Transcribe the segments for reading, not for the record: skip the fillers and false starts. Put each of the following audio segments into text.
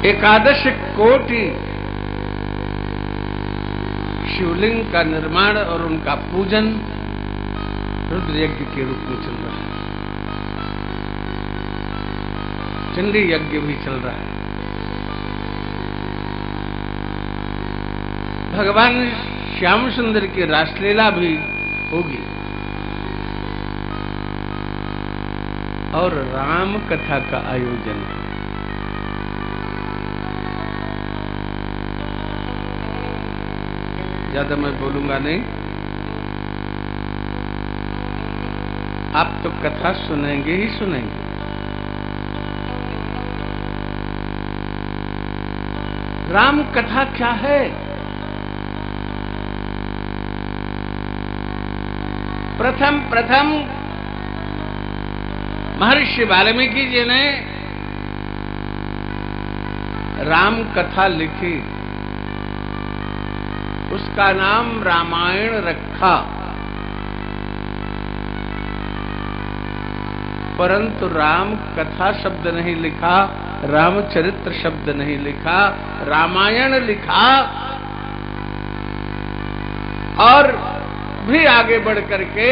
एकादश कोटि शिवलिंग का निर्माण और उनका पूजन रुद्र यज्ञ के रूप में चल रहा है। चंडी यज्ञ भी चल रहा है। भगवान श्याम सुंदर की रासलीला भी होगी और राम कथा का आयोजन है। ज्यादा मैं बोलूंगा नहीं, आप तो कथा सुनेंगे ही सुनेंगे। राम कथा क्या है? प्रथम महर्षि वाल्मीकि जी ने राम कथा लिखी, उसका नाम रामायण रखा। परंतु राम कथा शब्द नहीं लिखा, रामचरित्र शब्द नहीं लिखा, रामायण लिखा। और भी आगे बढ़ करके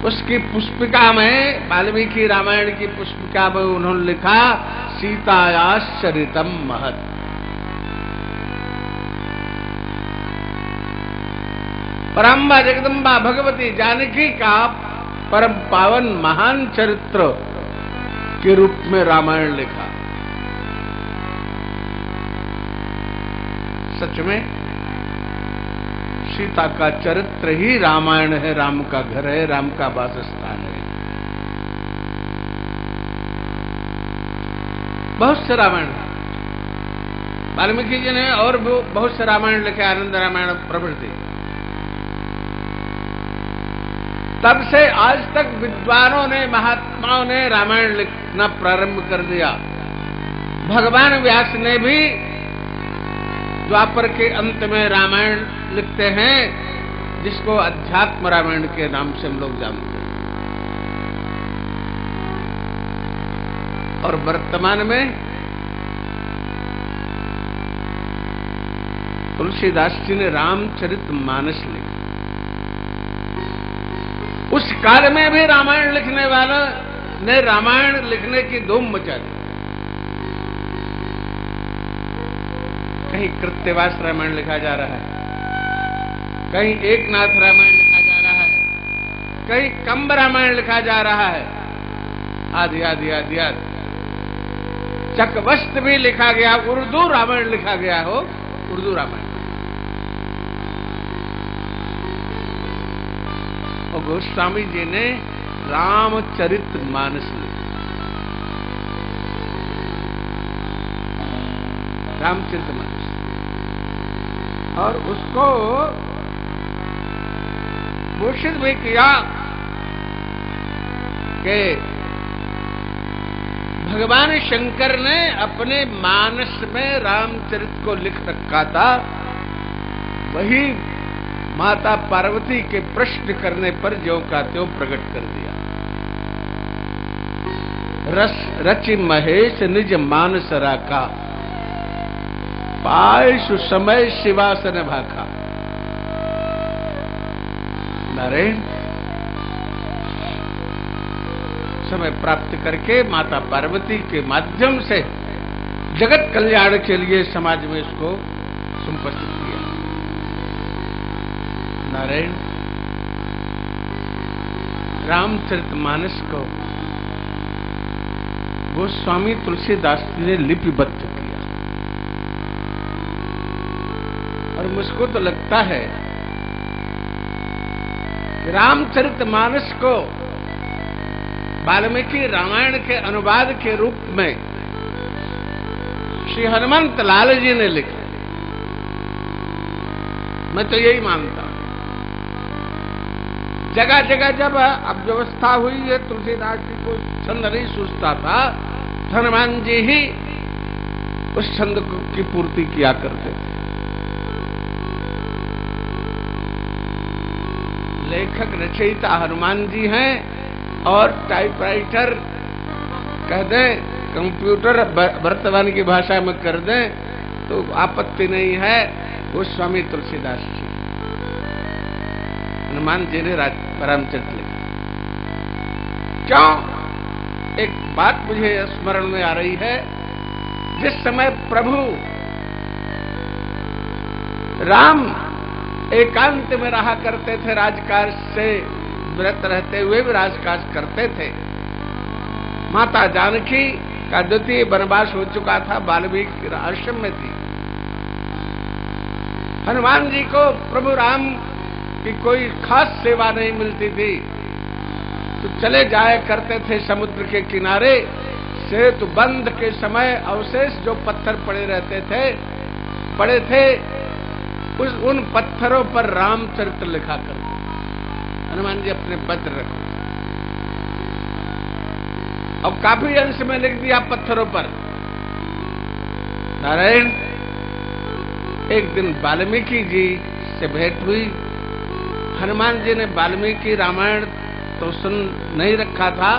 उसकी पुष्पिका में, वाल्मीकि रामायण की पुष्पिका में उन्होंने लिखा सीतायाश्चरितम महत्। परम्बा जगदम्बा भगवती जानकी का परम पावन महान चरित्र के रूप में रामायण लिखा। सच में सीता का चरित्र ही रामायण है, राम का घर है, राम का वासस्थान है। बहुत से रामायण वाल्मीकि जी ने और बहुत से रामायण लिखे, आनंद रामायण प्रभृति। तब से आज तक विद्वानों ने, महात्माओं ने रामायण लिखना प्रारंभ कर दिया। भगवान व्यास ने भी द्वापर के अंत में रामायण लिखते हैं, जिसको अध्यात्म रामायण के नाम से हम लोग जानते हैं। और वर्तमान में तुलसीदास जी ने रामचरितमानस लिखा। उस काल में भी रामायण लिखने वाला ने रामायण लिखने की धूम मचा दी। कहीं कृत्यवास रामायण लिखा जा रहा है, कहीं एकनाथ रामायण लिखा जा रहा है, कहीं कंब रामायण लिखा जा रहा है, आदि आदि आदि आदि। चकवस्त भी लिखा गया, उर्दू रामायण लिखा गया हो, उर्दू रामायण। और गोस्वामी जी ने रामचरितमानस लिखा। रामचरितमानस, और उसको घोषित भी किया कि भगवान शंकर ने अपने मानस में रामचरित को लिख रखा था। वही माता पार्वती के प्रश्न करने पर ज्यों का त्यों प्रकट कर दिया। रस रचि महेश निज मानस राखा, पाय सुसमय शिवासन भाखा। नारायण समय प्राप्त करके माता पार्वती के माध्यम से जगत कल्याण के लिए समाज में इसको सुप्रसिद्ध किया। नारायण रामचरितमानस को गोस्वामी तुलसीदास जी ने लिपिबद्ध किया। और मुझको तो लगता है कि रामचरितमानस को वाल्मीकि रामायण के अनुवाद के रूप में श्री हनुमंत लाल जी ने लिखा। मैं तो यही मानता हूं। जगह जगह जब अब व्यवस्था हुई है, तुलसीदास जी को छंद नहीं सूझता था, हनुमान जी ही उस छंद की पूर्ति किया करते थे। लेखक रचयिता हनुमान जी हैं और टाइपराइटर कह दें कंप्यूटर वर्तमान की भाषा में कर दें तो आपत्ति नहीं है। गोस्वामी तुलसीदास जी, हनुमान जी ने रामचरित लिखा। क्यों? एक बात मुझे स्मरण में आ रही है। जिस समय प्रभु राम एकांत में रहा करते थे, राजकाज से व्रत रहते हुए भी राजकाज करते थे, माता जानकी का द्वितीय वनवास हो चुका था, वाल्मीकि आश्रम में थी। हनुमान जी को प्रभु राम की कोई खास सेवा नहीं मिलती थी, तो चले जाया करते थे समुद्र के किनारे। सेतु बंध के समय अवशेष जो पत्थर पड़े थे उन पत्थरों पर रामचरित लिखा करते। हनुमान जी अपने वज्र रखो, अब काफी अंश में लिख दिया पत्थरों पर। नारायण, एक दिन वाल्मीकि जी से भेंट हुई। हनुमान जी ने वाल्मीकि रामायण तो सुन नहीं रखा था,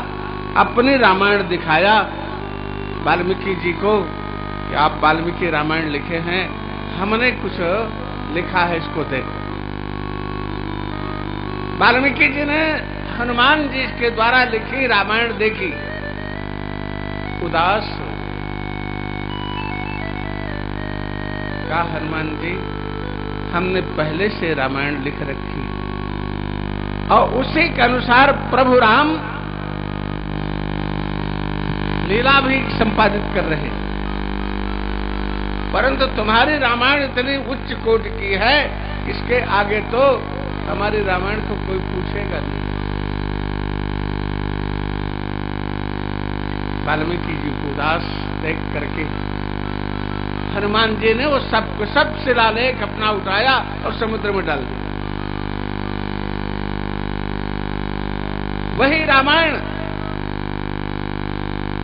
अपनी रामायण दिखाया वाल्मीकि जी को कि आप वाल्मीकि रामायण लिखे हैं, हमने कुछ लिखा है, इसको देखो। वाल्मीकि जी ने हनुमान जी के द्वारा लिखी रामायण देखी, उदास हो। कहा, हनुमान जी, हमने पहले से रामायण लिख रखी और उसी के अनुसार प्रभु राम लीला भी संपादित कर रहे, परंतु तुम्हारी रामायण इतनी उच्च कोटि की है, इसके आगे तो हमारी रामायण को कोई पूछेगा नहीं। वाल्मीकि जी को उदास देख करके हनुमान जी ने वो सब शिलालेख अपना उठाया और समुद्र में डाल दिया। वही रामायण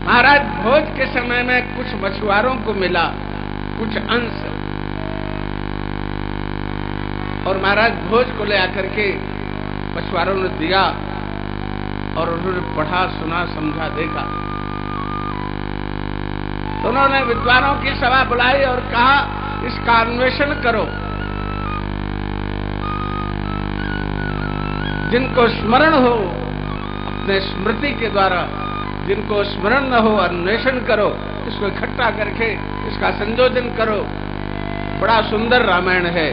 महाराज भोज के समय में कुछ मछुआरों को मिला, कुछ अंश, और महाराज भोज को ले आकर के मछुआरों ने दिया और उन्होंने पढ़ा, सुना, समझा, देखा। तो उन्होंने विद्वानों की सभा बुलाई और कहा, इसका अन्वेषण करो। जिनको स्मरण हो अपने स्मृति के द्वारा, जिनको स्मरण न हो अन्वेषण करो, इसको इकट्ठा करके इसका संयोजन करो। बड़ा सुंदर रामायण है।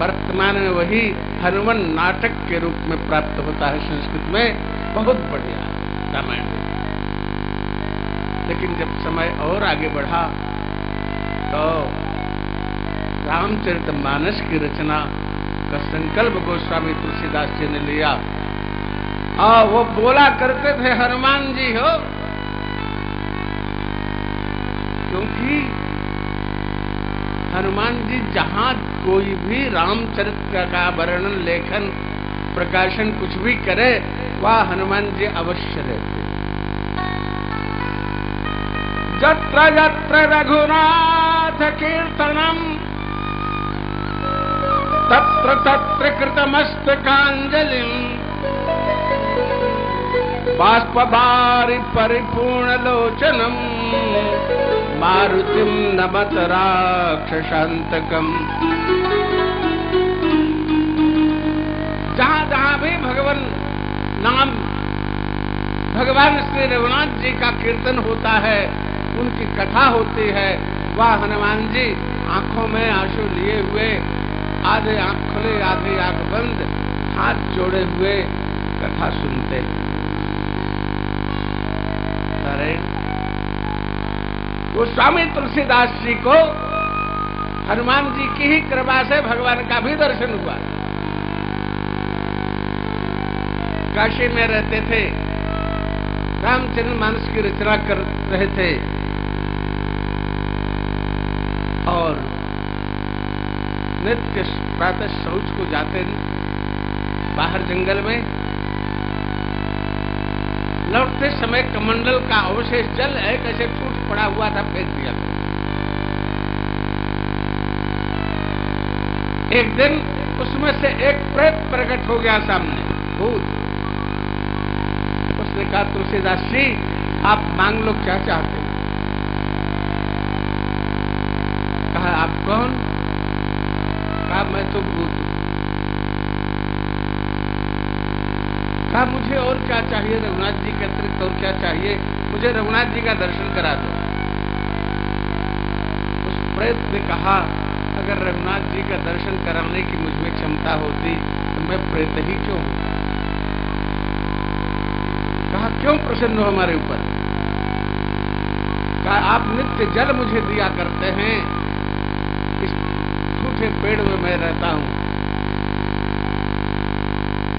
वर्तमान में वही हनुमान नाटक के रूप में प्राप्त होता है संस्कृत में। बहुत बढ़िया रामायण है। लेकिन जब समय और आगे बढ़ा तो रामचरितमानस की रचना का संकल्प गोस्वामी तुलसीदास जी ने लिया। और वो बोला करते थे, हनुमान जी हो, क्योंकि हनुमान जी जहां कोई भी रामचरित्र का वर्णन, लेखन, प्रकाशन कुछ भी करे, वह हनुमान जी अवश्य रहते। जत्र जत्र रघुनाथ कीर्तनम तत्र तत्र कृतमस्तकांजलिं बाष्पवारि परिपूर्ण लोचनम मारुतिम नमत राक्षसांतकम। जहां जहां भी भगवान नाम, भगवान श्री रघुनाथ जी का कीर्तन होता है, उनकी कथा होती है, वह हनुमान जी आंखों में आंसू लिए हुए, आधे आंख खुले आधे आंख बंद, हाथ जोड़े हुए कथा सुनते हैं। गोस्वामी तुलसीदास जी को हनुमान जी की ही कृपा से भगवान का भी दर्शन हुआ। काशी में रहते थे, रामचरितमानस की रचना कर रहे थे और नित्य प्रातः शौच को जाते बाहर जंगल में। लौटते समय कमंडल का अवशेष जल है कैसे टूट पड़ा हुआ था, फेंक दिया। एक दिन उसमें से एक प्रेत प्रकट हो गया सामने, भूत। उसने कहा, तुलसीदास जी आप मांग लो क्या चाहते हो। कहा आप कौन? कहा मैं तो भूत हूं। कहा मुझे और क्या चाहिए, रघुनाथ जी के अतिरिक्त और क्या चाहिए, मुझे रघुनाथ जी का दर्शन करा दो। उस प्रेत ने कहा अगर रघुनाथ जी का दर्शन कराने की मुझ में क्षमता होती तो मैं प्रेत ही क्यों होता। कहा क्यों प्रसन्न हो हमारे ऊपर? कहा आप नित्य जल मुझे दिया करते हैं, इस झूठे पेड़ में मैं रहता हूं,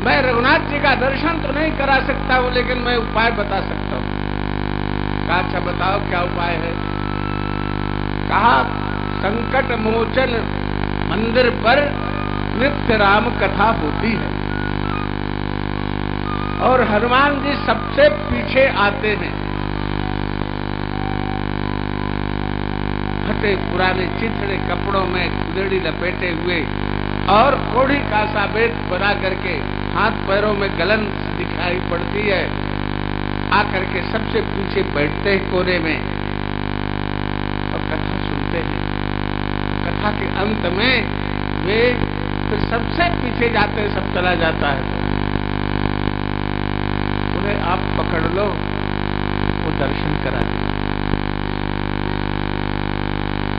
मैं रघुनाथ जी का दर्शन तो नहीं करा सकता हूं लेकिन मैं उपाय बता सकता हूं। कहा अच्छा बताओ क्या उपाय है। कहा संकट मोचन मंदिर पर नित्य राम कथा होती है और हनुमान जी सबसे पीछे आते हैं। फटे पुराने चिथड़े कपड़ों में गुदड़ी लपेटे हुए और कोढ़ी का सा बेत बना करके हाथ पैरों में गलन दिखाई पड़ती है। आकर के सबसे पीछे बैठते हैं कोने में और कथा सुनते हैं। कथा के अंत में वे फिर सबसे पीछे जाते हैं, सब चला जाता है। उन्हें आप पकड़ लो, वो दर्शन करा दो।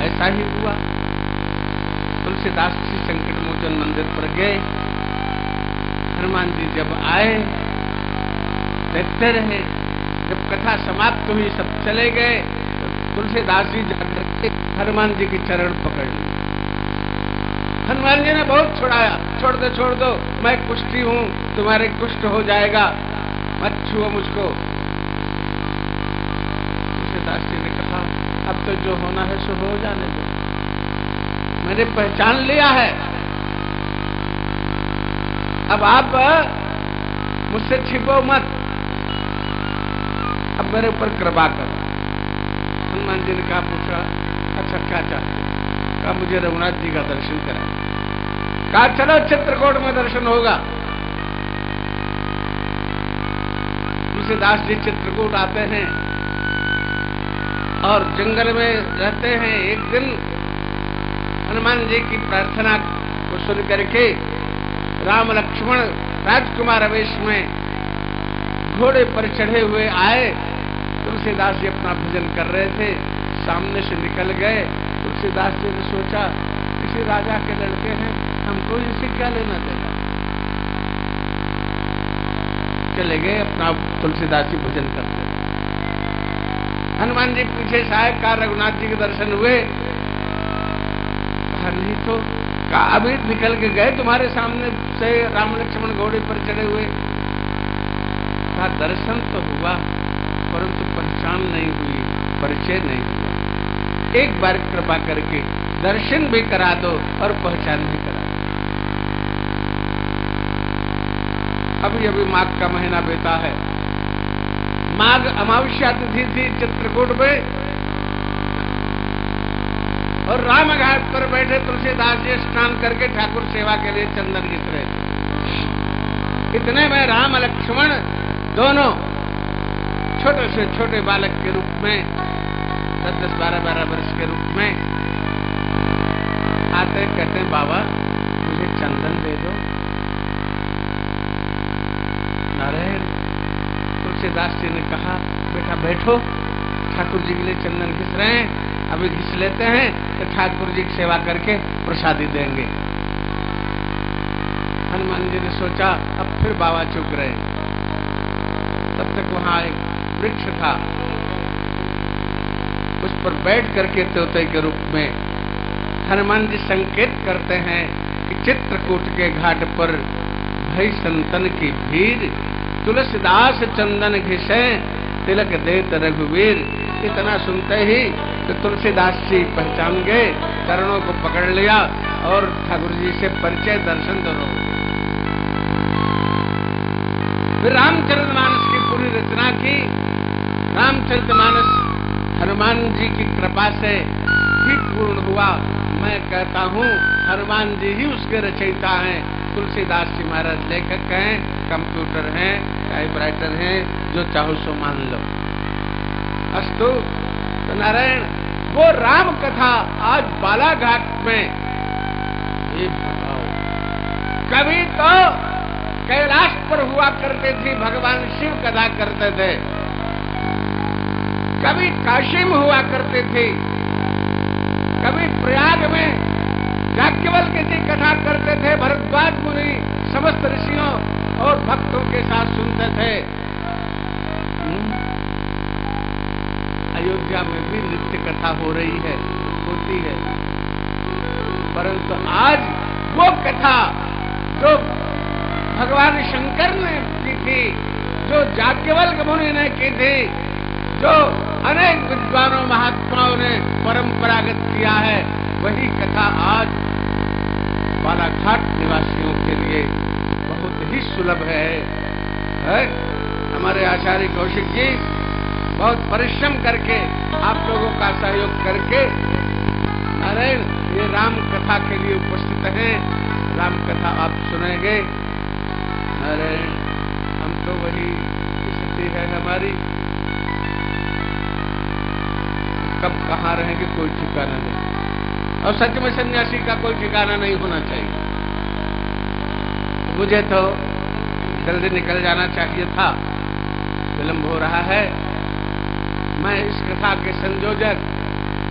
ऐसा ही हुआ। तुलसीदास जी संकट मोचन मंदिर पर गए। हनुमान जी जब आए देखते रहे, जब कथा समाप्त हुई सब चले गए तो तुलसीदास जी जाकर के हनुमान जी की चरण पकड़ ली। हनुमान जी ने बहुत छुड़ाया, छोड़ दो मैं कुष्ठी हूं, तुम्हारे कुष्ठ हो जाएगा, मत छुओ मुझको। तुलसीदास जी ने कहा अब तो जो होना है सो हो जाने दो, मैंने पहचान लिया है, अब आप मुझसे छिपो मत, अब मेरे ऊपर कृपा करो। हनुमान जी ने कहा पूछा अच्छा क्या चाहते हो? कहा मुझे रघुनाथ जी का दर्शन कराए। कहा चलो चित्रकूट में दर्शन होगा। तुलसीदास जी चित्रकूट आते हैं और जंगल में रहते हैं। एक दिन हनुमान जी की प्रार्थना को सुन करके राम लक्ष्मण राजकुमार वेश में घोड़े पर चढ़े हुए आए। तुलसीदास जी अपना भजन कर रहे थे, सामने से निकल गए। तुलसीदास जी ने सोचा किसी राजा के लड़के हैं, हमको इनसे क्या लेना देना। चले गए अपना तुलसीदास जी भजन करते। हनुमान जी पीछे से आए, कहा रघुनाथ जी के दर्शन हुए? कहा नहीं तो। कहा अभी निकल के गए तुम्हारे सामने से राम लक्ष्मण घोड़े पर चढ़े हुए। कहा दर्शन तो हुआ परंतु पहचान नहीं हुई, परिचय नहीं हुआ। एक बार कृपा करके दर्शन भी करा दो और पहचान भी करा दो। अभी अभी माघ का महीना बीता है, माघ अमावस्या तिथि थी चित्रकूट में और राम घाट पर बैठे तुलसीदास जी स्नान करके ठाकुर सेवा के लिए चंदन घिस रहे थे। इतने में राम लक्ष्मण दोनों छोटे से छोटे बालक के रूप में 10-10, 12-12 वर्ष के रूप में आते, कहते हैं बाबा मुझे चंदन दे दो। नारायण। तुलसीदास जी ने कहा बेटा बैठो, ठाकुर जी के लिए चंदन घिस रहे हैं, अभी घिस लेते हैं तो ठाकुर जी की सेवा करके प्रसादी देंगे। हनुमान जी ने सोचा अब फिर बाबा चुप रहे। तब तक वहां एक वृक्ष था, उस पर बैठ करके तोते के रूप में हनुमान जी संकेत करते हैं कि चित्रकूट के घाट पर भई संतन की भीड़, तुलसीदास चंदन घिसे तिलक देत रघुवीर। इतना सुनते ही तो तुलसीदास जी पहचान गए, चरणों को पकड़ लिया और ठाकुर जी से परिचय दर्शन दोनों। फिर रामचरितमानस की पूरी रचना की। रामचरितमानस हनुमान जी की कृपा से ही पूर्ण हुआ। मैं कहता हूँ हनुमान जी ही उसके रचयिता हैं। तुलसीदास जी महाराज लेखक हैं, कंप्यूटर हैं, टाइपराइटर हैं, जो चाहो सो मान लो। अस्तु। तो नारायण, वो राम कथा आज बालाघाट में, ये बताओ, कभी तो कैलाश पर हुआ करते थे, भगवान शिव कथा करते थे, कभी काशी में हुआ करते थे, कभी प्रयाग में याज्ञवल्क्य जी कथा करते थे, भरद्वाज मुनि समस्त ऋषियों और भक्तों के साथ सुनते थे। अयोध्या में भी नित्य कथा हो रही है, होती है, परंतु आज वो कथा जो भगवान शंकर ने की थी, जो याज्ञवल्क्य मुनि ने की थी, जो अनेक विद्वानों महात्माओं ने परंपरागत किया है, वही कथा आज बालाघाट निवासियों के लिए बहुत ही सुलभ है? हमारे आचार्य कौशिक जी बहुत परिश्रम करके, आप लोगों का सहयोग करके नारायण ये राम कथा के लिए उपस्थित हैं। राम कथा आप सुनेंगे नारायण। हम तो वही स्थिति है हमारी, कब कहाँ रहेंगे कोई ठिकाना नहीं, और सच में सन्यासी का कोई ठिकाना नहीं होना चाहिए। मुझे तो जल्दी निकल जाना चाहिए था, विलंब हो रहा है। मैं इस कथा के संयोजक,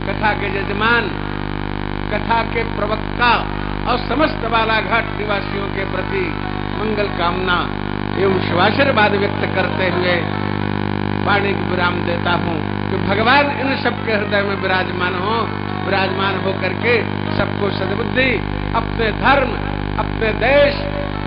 कथा के यजमान, कथा के प्रवक्ता और समस्त बालाघाट निवासियों के प्रति मंगल कामना एवं शिवाशीर्वाद व्यक्त करते हुए वाणी को विराम देता हूं कि भगवान इन सबके हृदय में विराजमान होकर के सबको सद्बुद्धि, अपने धर्म, अपने देश,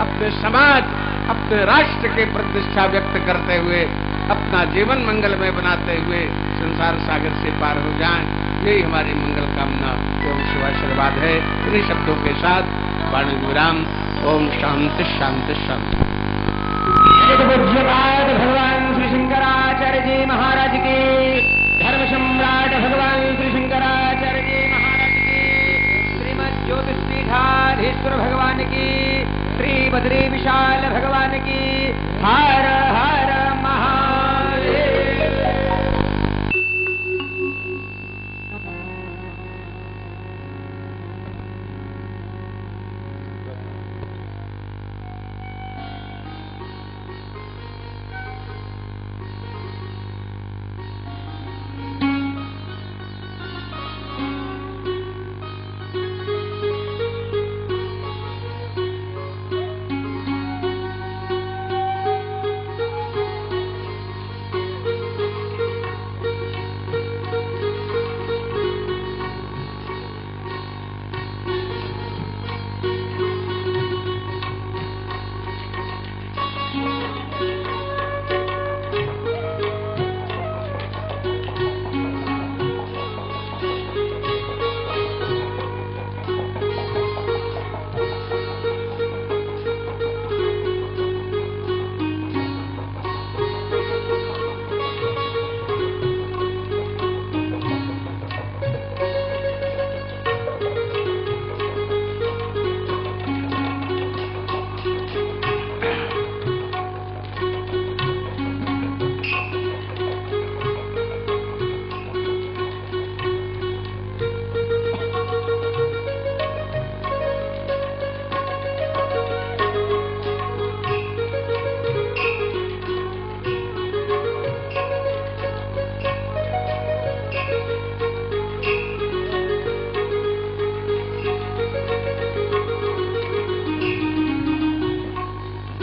अपने समाज, अपने राष्ट्र के प्रतिष्ठा व्यक्त करते हुए अपना जीवन मंगलमय बनाते हुए संसार सागर से पार हो जाएं, यही हमारी मंगल कामना एवं शिवाशीर्वाद है। इन्हीं शब्दों के साथ वाणी विराम। ओम शांति शांति शांति। पूज्यपाद भगवान श्री शंकराचार्य जी महाराज की, धर्म सम्राट भगवान श्री शंकराचार्य जी महाराज की, श्रीमद ज्योतिषपीठाधीश्वर भगवान की, श्री बद्री विशाल भगवान की, हर हर महादेव।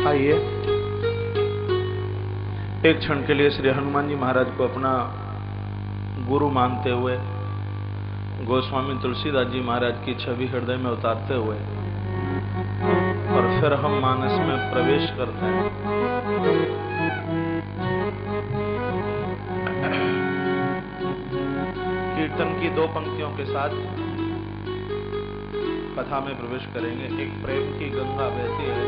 आइए एक क्षण के लिए श्री हनुमान जी महाराज को अपना गुरु मानते हुए गोस्वामी तुलसीदास जी महाराज की छवि हृदय में उतारते हुए और फिर हम मानस में प्रवेश करते हैं। कीर्तन की दो पंक्तियों के साथ कथा में प्रवेश करेंगे। एक प्रेम की गंगा बहती है,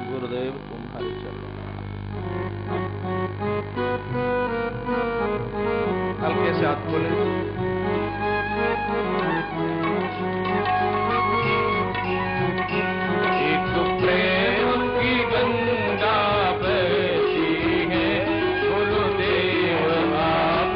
गुरुदेव तुम्हारे चरणों। हल्के से हाथ खोले। एक प्रेम की गंगा बहती है, गुरुदेव आप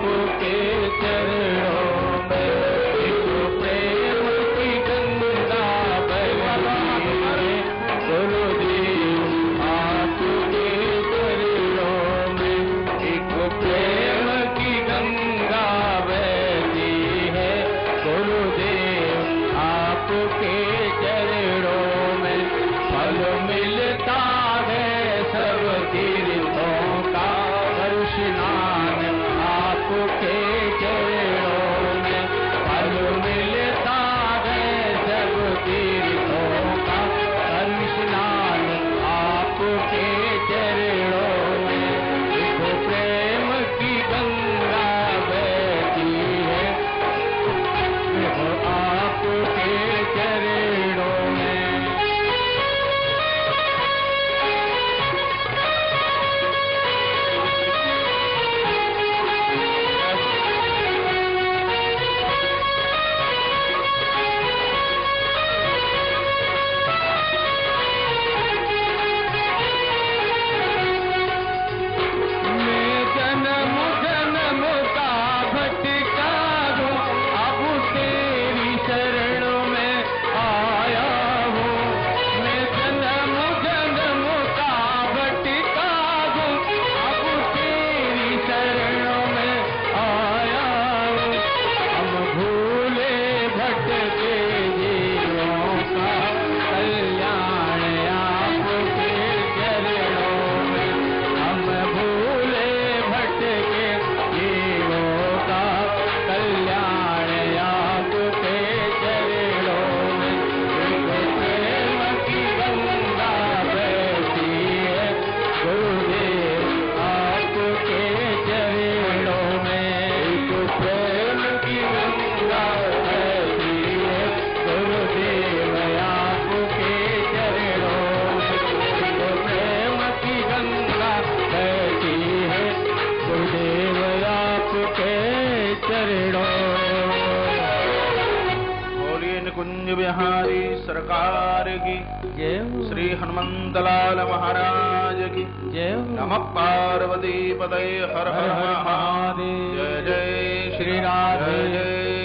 सरकार की, जय हो, श्री हनुमंत लाल महाराज की, जय हो, नमः पार्वती पतये, हर हर महादेव। जय जय श्री राधे,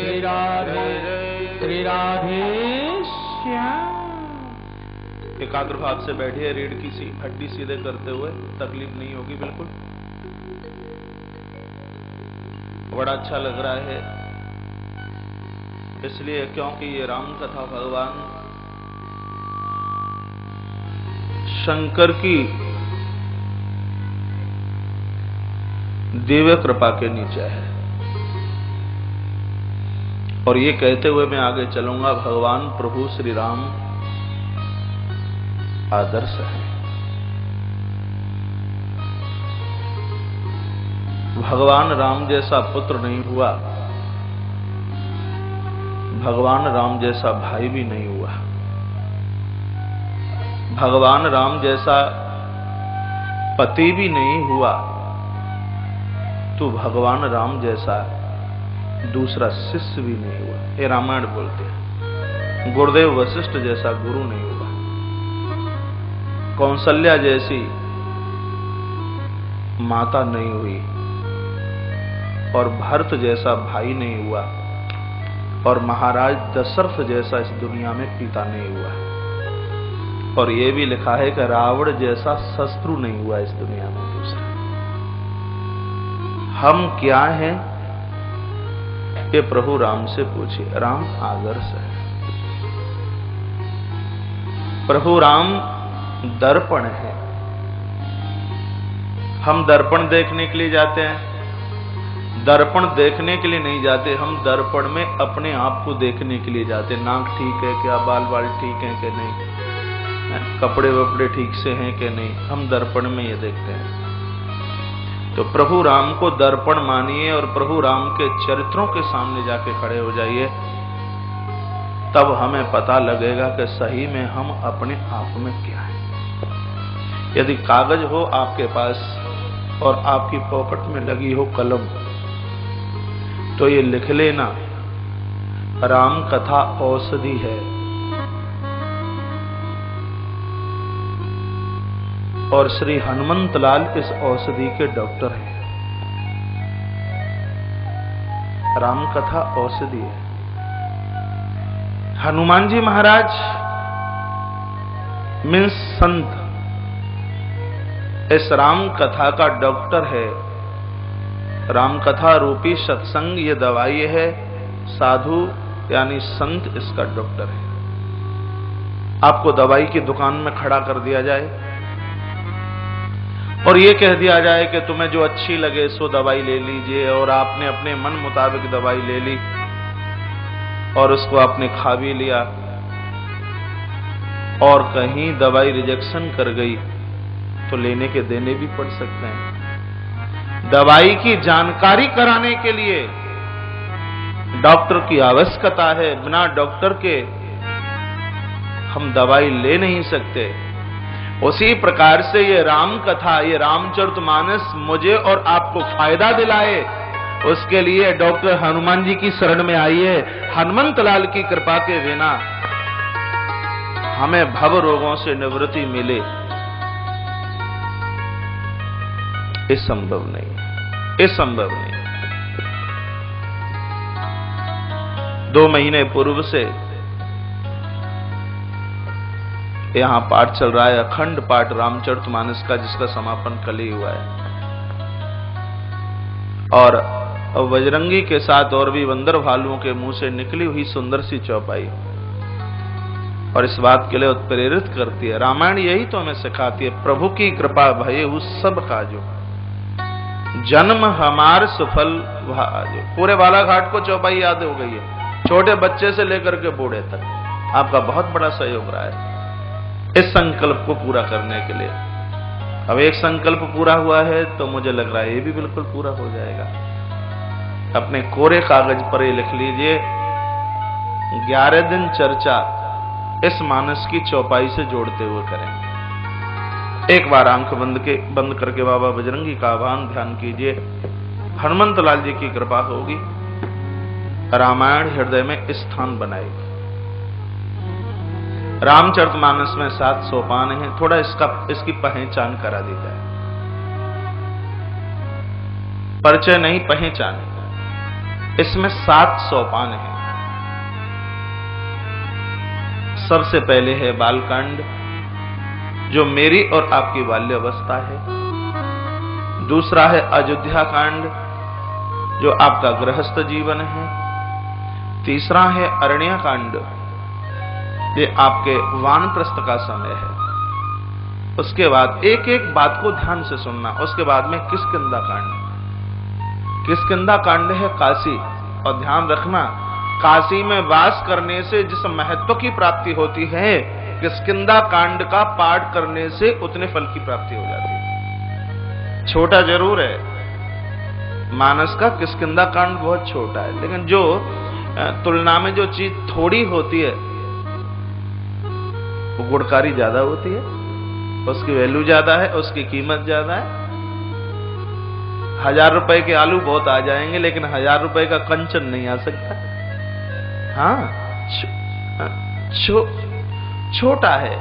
श्री राधे, श्री राधे श्याम। एकाग्र भाव से बैठिए, रीढ़ की हड्डी सीधे करते हुए, तकलीफ नहीं होगी बिल्कुल। बड़ा अच्छा लग रहा है इसलिए क्योंकि ये राम कथा भगवान शंकर की दिव्य कृपा के नीचे है। और ये कहते हुए मैं आगे चलूंगा, भगवान प्रभु श्री राम आदर्श है। भगवान राम जैसा पुत्र नहीं हुआ, भगवान राम जैसा भाई भी नहीं हुआ, भगवान राम जैसा पति भी नहीं हुआ, तो भगवान राम जैसा दूसरा शिष्य भी नहीं हुआ। ये रामायण बोलते हैं। गुरुदेव वशिष्ठ जैसा गुरु नहीं हुआ, कौशल्या जैसी माता नहीं हुई, और भरत जैसा भाई नहीं हुआ, और महाराज दशरथ जैसा इस दुनिया में पिता नहीं हुआ। और यह भी लिखा है कि रावण जैसा शत्रु नहीं हुआ इस दुनिया में दूसरा। हम क्या हैं, ये प्रभु राम से पूछिए। राम आदर्श है। प्रभु राम दर्पण है। हम दर्पण देखने के लिए जाते हैं, दर्पण देखने के लिए नहीं जाते, हम दर्पण में अपने आप को देखने के लिए जाते। नाक ठीक है क्या, बाल बाल ठीक है कि नहीं, कपड़े वपड़े ठीक से हैं कि नहीं, हम दर्पण में ये देखते हैं। तो प्रभु राम को दर्पण मानिए और प्रभु राम के चरित्रों के सामने जाके खड़े हो जाइए, तब हमें पता लगेगा कि सही में हम अपने आप में क्या है। यदि कागज हो आपके पास और आपकी पॉकेट में लगी हो कलम, तो ये लिख लेना, राम कथा औषधि है और श्री हनुमंत लाल इस औषधि के डॉक्टर हैं। राम कथा औषधि है। हनुमान जी महाराज मीन्स संत, इस राम कथा का डॉक्टर है। राम कथा रूपी सत्संग ये दवाई है, साधु यानी संत इसका डॉक्टर है। आपको दवाई की दुकान में खड़ा कर दिया जाए और ये कह दिया जाए कि तुम्हें जो अच्छी लगे सो दवाई ले लीजिए, और आपने अपने मन मुताबिक दवाई ले ली और उसको आपने खा भी लिया, और कहीं दवाई रिजेक्शन कर गई तो लेने के देने भी पड़ सकते हैं। दवाई की जानकारी कराने के लिए डॉक्टर की आवश्यकता है। बिना डॉक्टर के हम दवाई ले नहीं सकते। उसी प्रकार से ये राम कथा, ये रामचरितमानस मुझे और आपको फायदा दिलाए, उसके लिए डॉक्टर हनुमान जी की शरण में आइए। हनुमंत लाल की कृपा के बिना हमें भव रोगों से निवृत्ति मिले, ये संभव नहीं, ये संभव नहीं। 2 महीने पूर्व से यहां पाठ चल रहा है, अखंड पाठ रामचरितमानस का, जिसका समापन कल ही हुआ है। और बजरंगी के साथ और भी बंदर भालुओं के मुंह से निकली हुई सुंदर सी चौपाई, और इस बात के लिए उत्प्रेरित करती है। रामायण यही तो हमें सिखाती है, प्रभु की कृपा भये हु सब काजो, जन्म हमार सफल भाजो। पूरे बालाघाट को चौपाई याद हो गई है, छोटे बच्चे से लेकर के बूढ़े तक। आपका बहुत बड़ा सहयोग रहा है इस संकल्प को पूरा करने के लिए। अब एक संकल्प पूरा हुआ है तो मुझे लग रहा है ये भी बिल्कुल पूरा हो जाएगा। अपने कोरे कागज पर ये लिख लीजिए, 11 दिन चर्चा इस मानस की चौपाई से जोड़ते हुए करेंगे। एक बार आंख बंद करके बाबा बजरंगी का आह्वान ध्यान कीजिए। हनुमंत लाल जी की कृपा होगी, रामायण हृदय में स्थान बनाएगी। रामचरितमानस में 7 सोपान हैं। थोड़ा इसकी पहचान करा दी जाए। परिचय नहीं, पहचान। इसमें 7 सोपान हैं। सबसे पहले है बालकांड, जो मेरी और आपकी बाल्यावस्था है। दूसरा है अयोध्या कांड, जो आपका गृहस्थ जीवन है। तीसरा है अरण्य कांड, ये आपके वानप्रस्थ का समय है। उसके बाद एक एक बात को ध्यान से सुनना। उसके बाद में किष्किंधा कांड। किष्किंधा कांड है काशी, और ध्यान रखना, काशी में वास करने से जिस महत्व की प्राप्ति होती है, किष्किंधा कांड का पाठ करने से उतने फल की प्राप्ति हो जाती है। छोटा जरूर है मानस का, किष्किंधा कांड बहुत छोटा है, लेकिन जो तुलना में जो चीज थोड़ी होती है वो गुणकारी ज्यादा होती है, उसकी वैल्यू ज्यादा है, उसकी कीमत ज्यादा है। 1000 रुपए के आलू बहुत आ जाएंगे, लेकिन 1000 रुपए का कंचन नहीं आ सकता। हाँ, छोटा है।